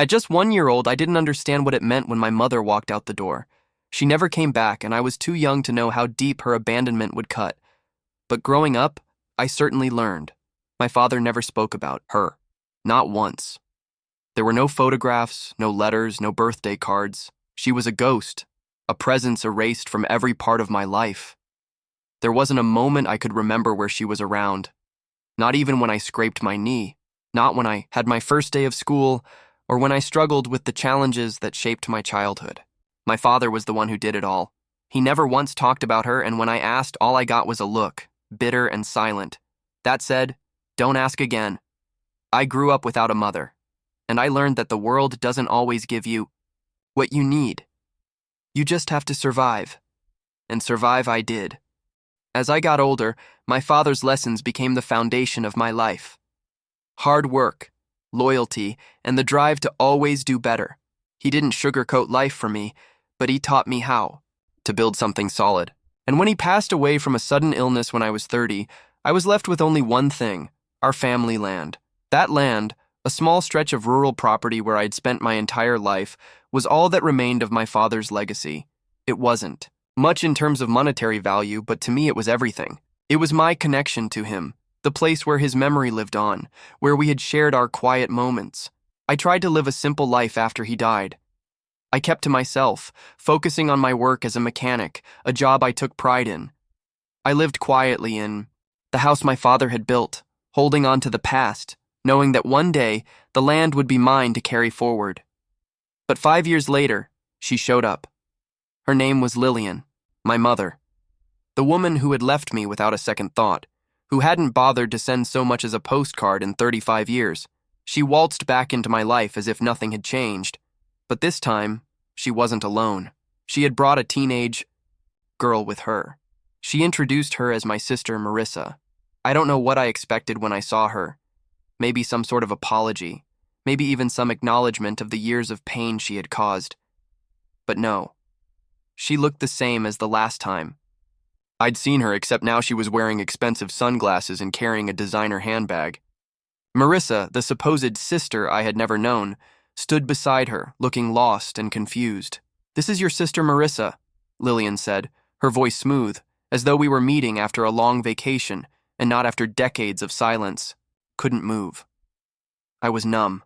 At just 1 year old, I didn't understand what it meant when my mother walked out the door. She never came back, and I was too young to know how deep her abandonment would cut. But growing up, I certainly learned. My father never spoke about her. Not once. There were no photographs, no letters, no birthday cards. She was a ghost, a presence erased from every part of my life. There wasn't a moment I could remember where she was around. Not even when I scraped my knee. Not when I had my first day of school, or when I struggled with the challenges that shaped my childhood. My father was the one who did it all. He never once talked about her, and when I asked, all I got was a look, bitter and silent. That said, don't ask again. I grew up without a mother, and I learned that the world doesn't always give you what you need. You just have to survive. And survive I did. As I got older, my father's lessons became the foundation of my life. Hard work, loyalty, and the drive to always do better. He didn't sugarcoat life for me, but he taught me how to build something solid. And when he passed away from a sudden illness when I was 30, I was left with only one thing: our family land. That land, a small stretch of rural property where I'd spent my entire life, was all that remained of my father's legacy. It wasn't much in terms of monetary value, but to me it was everything. It was my connection to him, the place where his memory lived on, where we had shared our quiet moments. I tried to live a simple life after he died. I kept to myself, focusing on my work as a mechanic, a job I took pride in. I lived quietly in the house my father had built, holding on to the past, knowing that one day the land would be mine to carry forward. But 5 years later, she showed up. Her name was Lillian, my mother. The woman who had left me without a second thought, who hadn't bothered to send so much as a postcard in 35 years. She waltzed back into my life as if nothing had changed. But this time, she wasn't alone. She had brought a teenage girl with her. She introduced her as my sister Marissa. I don't know what I expected when I saw her. Maybe some sort of apology. Maybe even some acknowledgement of the years of pain she had caused. But no. She looked the same as the last time. I'd seen her, except now she was wearing expensive sunglasses and carrying a designer handbag. Marissa, the supposed sister I had never known, stood beside her, looking lost and confused. "This is your sister Marissa," Lillian said, her voice smooth, as though we were meeting after a long vacation and not after decades of silence. Couldn't move. I was numb.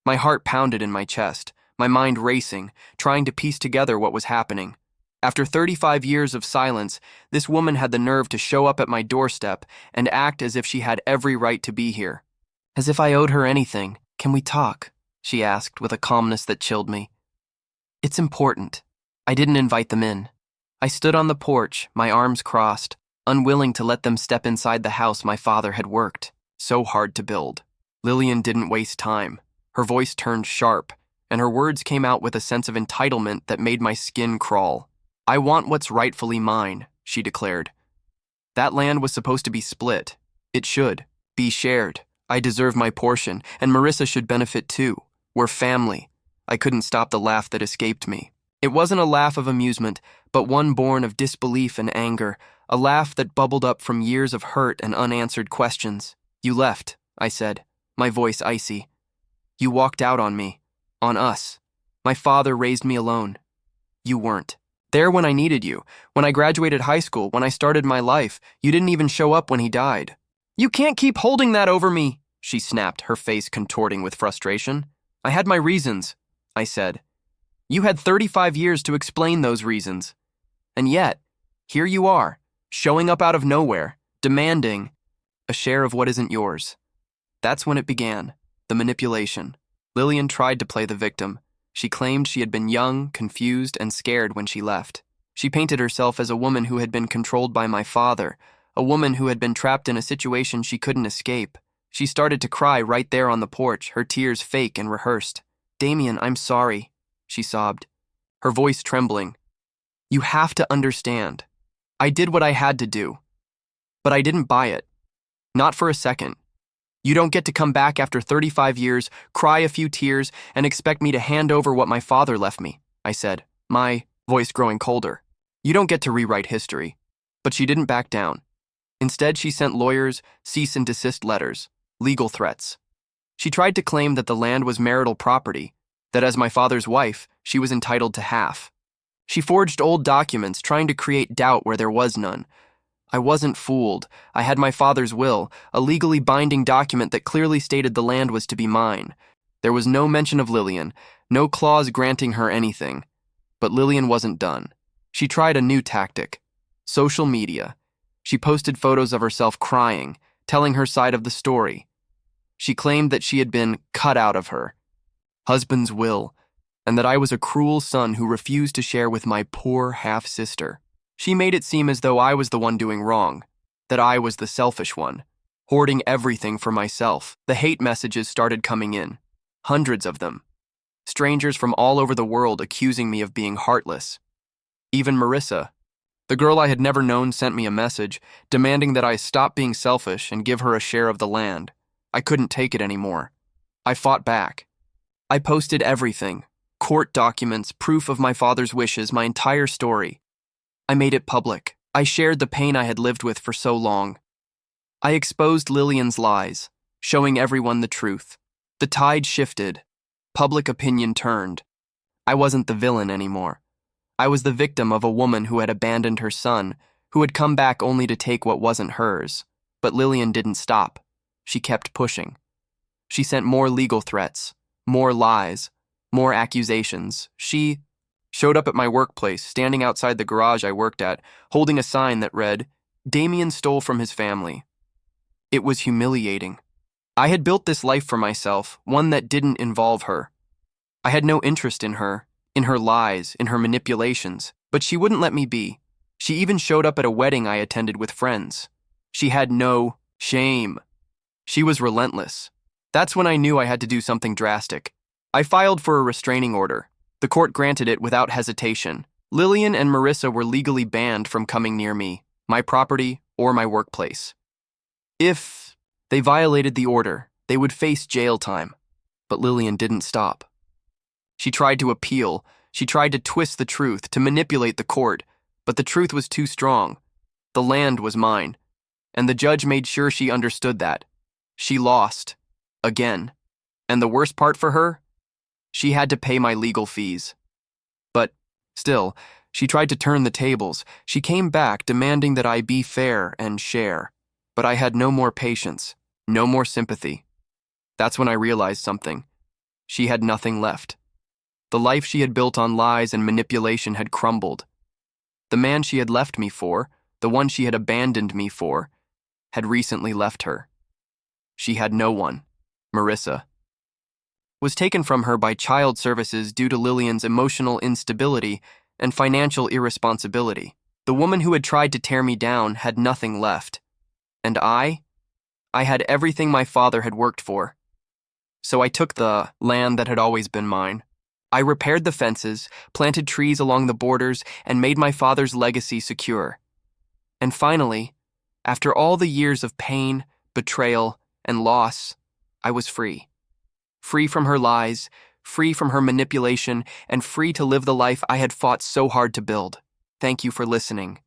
My heart pounded in my chest, my mind racing, trying to piece together what was happening. After 35 years of silence, this woman had the nerve to show up at my doorstep and act as if she had every right to be here. As if I owed her anything. "Can we talk?" she asked with a calmness that chilled me. "It's important." I didn't invite them in. I stood on the porch, my arms crossed, unwilling to let them step inside the house my father had worked so hard to build. Lillian didn't waste time. Her voice turned sharp, and her words came out with a sense of entitlement that made my skin crawl. "I want what's rightfully mine," she declared. "That land was supposed to be split. It should be shared. I deserve my portion, and Marissa should benefit too. We're family." I couldn't stop the laugh that escaped me. It wasn't a laugh of amusement, but one born of disbelief and anger, a laugh that bubbled up from years of hurt and unanswered questions. "You left," I said, my voice icy. "You walked out on me, on us. My father raised me alone. You weren't there when I needed you, when I graduated high school, when I started my life. You didn't even show up when he died." "You can't keep holding that over me," she snapped, her face contorting with frustration. "I had my reasons," I said. "You had 35 years to explain those reasons. And yet, here you are, showing up out of nowhere, demanding a share of what isn't yours." That's when it began, the manipulation. Lillian tried to play the victim. She claimed she had been young, confused, and scared when she left. She painted herself as a woman who had been controlled by my father, a woman who had been trapped in a situation she couldn't escape. She started to cry right there on the porch, her tears fake and rehearsed. "Damien, I'm sorry," she sobbed, her voice trembling. "You have to understand. I did what I had to do. But I didn't buy it. Not for a second. You don't get to come back after 35 years, cry a few tears, and expect me to hand over what my father left me," I said, my voice growing colder. "You don't get to rewrite history." But she didn't back down. Instead, she sent lawyers cease and desist letters, legal threats. She tried to claim that the land was marital property, that as my father's wife, she was entitled to half. She forged old documents, trying to create doubt where there was none. I wasn't fooled. I had my father's will, a legally binding document that clearly stated the land was to be mine. There was no mention of Lillian, no clause granting her anything. But Lillian wasn't done. She tried a new tactic: social media. She posted photos of herself crying, telling her side of the story. She claimed that she had been cut out of her husband's will, and that I was a cruel son who refused to share with my poor half-sister. She made it seem as though I was the one doing wrong, that I was the selfish one, hoarding everything for myself. The hate messages started coming in, hundreds of them. Strangers from all over the world accusing me of being heartless. Even Marissa, the girl I had never known, sent me a message demanding that I stop being selfish and give her a share of the land. I couldn't take it anymore. I fought back. I posted everything: court documents, proof of my father's wishes, my entire story. I made it public. I shared the pain I had lived with for so long. I exposed Lillian's lies, showing everyone the truth. The tide shifted. Public opinion turned. I wasn't the villain anymore. I was the victim of a woman who had abandoned her son, who had come back only to take what wasn't hers. But Lillian didn't stop. She kept pushing. She sent more legal threats, more lies, more accusations. She showed up at my workplace, standing outside the garage I worked at, holding a sign that read, "Damien stole from his family." It was humiliating. I had built this life for myself, one that didn't involve her. I had no interest in her lies, in her manipulations, but she wouldn't let me be. She even showed up at a wedding I attended with friends. She had no shame. She was relentless. That's when I knew I had to do something drastic. I filed for a restraining order. The court granted it without hesitation. Lillian and Marissa were legally banned from coming near me, my property, or my workplace. If they violated the order, they would face jail time. But Lillian didn't stop. She tried to appeal. She tried to twist the truth, to manipulate the court, but the truth was too strong. The land was mine, and the judge made sure she understood that. She lost. Again. And the worst part for her? She had to pay my legal fees. But, still, she tried to turn the tables. She came back demanding that I be fair and share. But I had no more patience, no more sympathy. That's when I realized something. She had nothing left. The life she had built on lies and manipulation had crumbled. The man she had left me for, the one she had abandoned me for, had recently left her. She had no one. Marissa was taken from her by child services due to Lillian's emotional instability and financial irresponsibility. The woman who had tried to tear me down had nothing left. And I had everything my father had worked for. So I took the land that had always been mine. I repaired the fences, planted trees along the borders, and made my father's legacy secure. And finally, after all the years of pain, betrayal, and loss, I was free. Free from her lies, free from her manipulation, and free to live the life I had fought so hard to build. Thank you for listening.